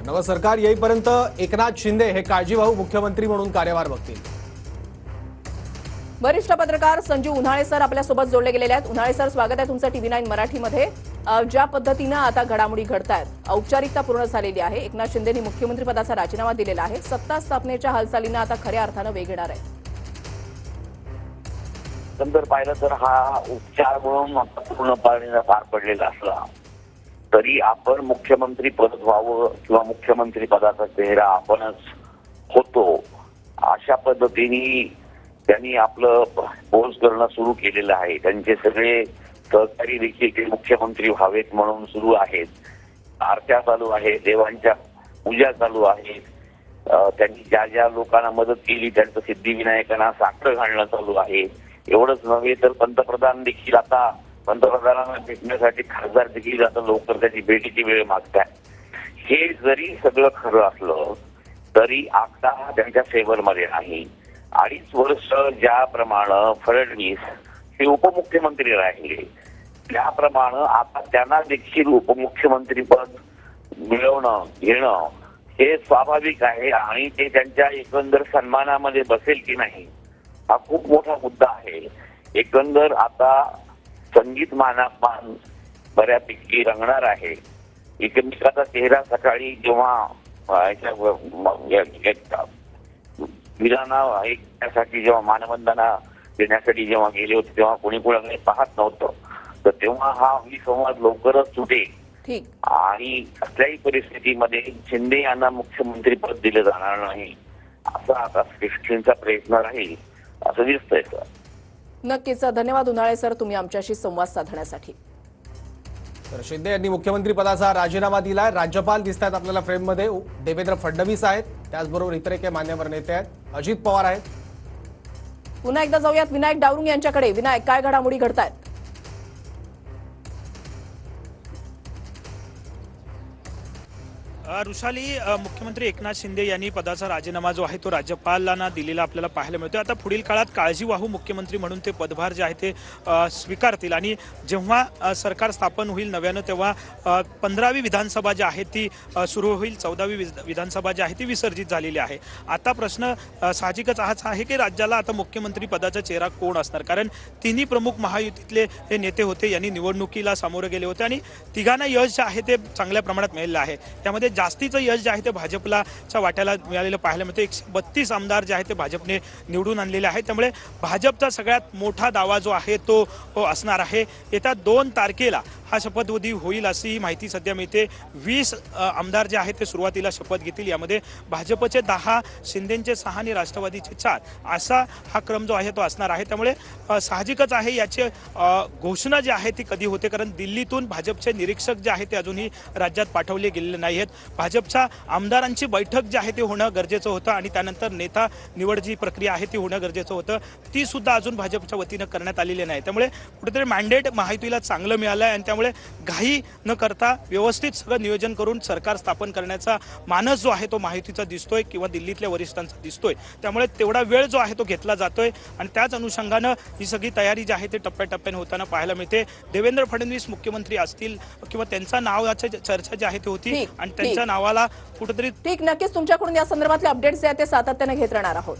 नवं सरकार येईपर्यंत एकनाथ शिंदे हे काळजीवाहू मुख्यमंत्री म्हणून कार्यभार बघतील। वरिष्ठ पत्रकार संजीव उन्हाळे सर आपल्यासोबत जोडले गेलेले आहेत। उन्हाळे सर, स्वागत आहे तुमचं टीव्ही 9 मराठीमध्ये। ज्या पद्धतीने आता घडामोडी घडतायत, औपचारिकता पूर्ण झालेली आहे, एकनाथ शिंदेंनी मुख्यमंत्री पदाचा राजीनामा दिलेला आहे, सत्ता स्थापनेच्या हालचालींना आता खऱ्या अर्थानं वेग येणार आहे। जर पाहिलं तर हा उपचार म्हणून पूर्णपणे पार पडलेला असला तरी आपण मुख्यमंत्री पद व्हावं किंवा मुख्यमंत्री पदाचा चेहरा आपणच होतो अशा पद्धतीने त्यांनी आपलं पोज करणं सुरू केलेलं आहे। त्यांचे सगळे सहकारी देखील मुख्यमंत्री व्हावेत म्हणून सुरू आहेत। आरत्या चालू आहे, देवांच्या पूजा चालू आहे, त्यांनी ज्या ज्या लोकांना मदत केली त्यांचं सिद्धिविनायकांना साखर घालणं चालू आहे। एवढंच नव्हे तर पंतप्रधान देखील आता पंतप्रधानांना भेटण्यासाठी खासदार देखील आता लवकर त्याची भेटीची वेळ मागतात। हे जरी सगळं खरं असलं तरी आता त्यांच्या फेवरमध्ये नाही। 2.5 वर्ष ज्याप्रमाणे फडणवीस हे उपमुख्यमंत्री राहिले त्याप्रमाणे आता त्यांना देखील उपमुख्यमंत्री पद मिळवणं घेणं हे स्वाभाविक आहे आणि ते त्यांच्या एकंदर सन्मानामध्ये बसेल की नाही हा खूप मोठा मुद्दा आहे। एकंदर आता संगीत मानापान बऱ्यापैकी रंगणार आहे। एकमेकाचा चेहरा सकाळी जेव्हा विराना ऐकण्यासाठी जेव्हा मानवंदना देण्यासाठी जेव्हा गेले होते तेव्हा कोणी कोणाकडे पाहत नव्हतं, तर तेव्हा हा संवाद लवकरच सुटेल आणि कसल्याही परिस्थितीमध्ये शिंदे यांना मुख्यमंत्री पद दिले जाणार नाही असा आता शिक्षेचा प्रयत्न राहील असं दिसतंय सर। नक्कीच, धन्यवाद उन्हाळे सर तुम्ही आमच्याशी संवाद साधण्यासाठी। तर शिंदे यांनी मुख्यमंत्री पदाचा राजीनामा दिलाय। राज्यपाल दिसतात आपल्याला फ्रेममध्ये, देवेंद्र फडणवीस आहेत, त्याचबरोबर इतर काही मान्यवर नेते आहेत, अजित पवार आहेत। पुन्हा एकदा जाऊयात विनायक डावरुंग यांच्याकडे। विनायक, काय घडामोडी घडतायत? रुशाली, मुख्यमंत्री एकनाथ शिंदे यांनी पदाचा राजीनामा जो आहे तो राज्यपालांना दिलेला आपल्याला पाहायला मिळतो। आता पुढील काळात काळजीवाहू मुख्यमंत्री म्हणून ते पदभार जे आहे ते स्वीकारतील आणि जेव्हा सरकार स्थापन होईल नव्यानं तेव्हा 15वी विधानसभा जी आहे ती सुरू होईल, 14वी विधानसभा जी आहे ती विसर्जित झालेली आहे। आता प्रश्न साहजिकच हाच आहे की राज्याला आता मुख्यमंत्री पदाचा चेहरा कोण असणार, कारण तिन्ही प्रमुख महायुतीतले हे नेते होते, यांनी निवडणुकीला सामोरे गेले होते आणि तिघांना यश जे आहे ते चांगल्या प्रमाणात मिळालेलं आहे। त्यामध्ये जास्तीचं यश जे आहे ते भाजपलाच्या वाट्याला मिळालेलं पाहायला मिळतं। 132 आमदार जे आहे ते भाजपने निवडून आणलेले आहेत। त्यामुळे भाजपचा सगळ्यात मोठा दावा जो आहे तो असणार आहे। येत्या 2 तारखेला हा शपथविधी होईल अशी माहिती सध्या मिळते। 20 आमदार जे आहेत ते सुरुवातीला शपथ घेतील, यामध्ये भाजपचे 10, शिंदेचे 6 आणि राष्ट्रवादीचे 4 असा हा क्रम जो आहे तो असणार आहे। त्यामुळे साहजिकच आहे याची घोषणा जी आहे ती कधी होते, कारण दिल्लीतून भाजपचे निरीक्षक जे आहेत ते अजूनही राज्यात पाठवले गेलेले नाही आहेत। भाजपच्या आमदारांची बैठक जी आहे ते होणं गरजेचं होतं आणि त्यानंतर नेता निवड जी प्रक्रिया आहे ती होणं गरजेचं होतं, ती सुद्धा अजून भाजपच्या वतीनं करण्यात आलेली नाही। त्यामुळे कुठेतरी मॅन्डेट महायुतीला चांगलं मिळालं आहे आणि त्यामुळे घाई न करता व्यवस्थित सगळं नियोजन करून सरकार स्थापन करण्याचा मानस जो आहे तो महायुतीचा दिसतोय किंवा दिल्लीतल्या वरिष्ठांचा दिसतोय। त्यामुळे तेवढा वेळ जो आहे तो घेतला जातोय आणि त्याच अनुषंगानं ही सगळी तयारी जी आहे ते टप्प्याटप्प्याने होताना पाहायला मिळते। देवेंद्र फडणवीस मुख्यमंत्री असतील किंवा त्यांच्या नावाची चर्चा जी आहे ती होती आणि त्यांच्या नावाला कुठेतरी ठीक, नक्कीच तुमच्याकडून या संदर्भातले अपडेट्स जे आहेत ते सातत्याने घेत राहणार आहोत।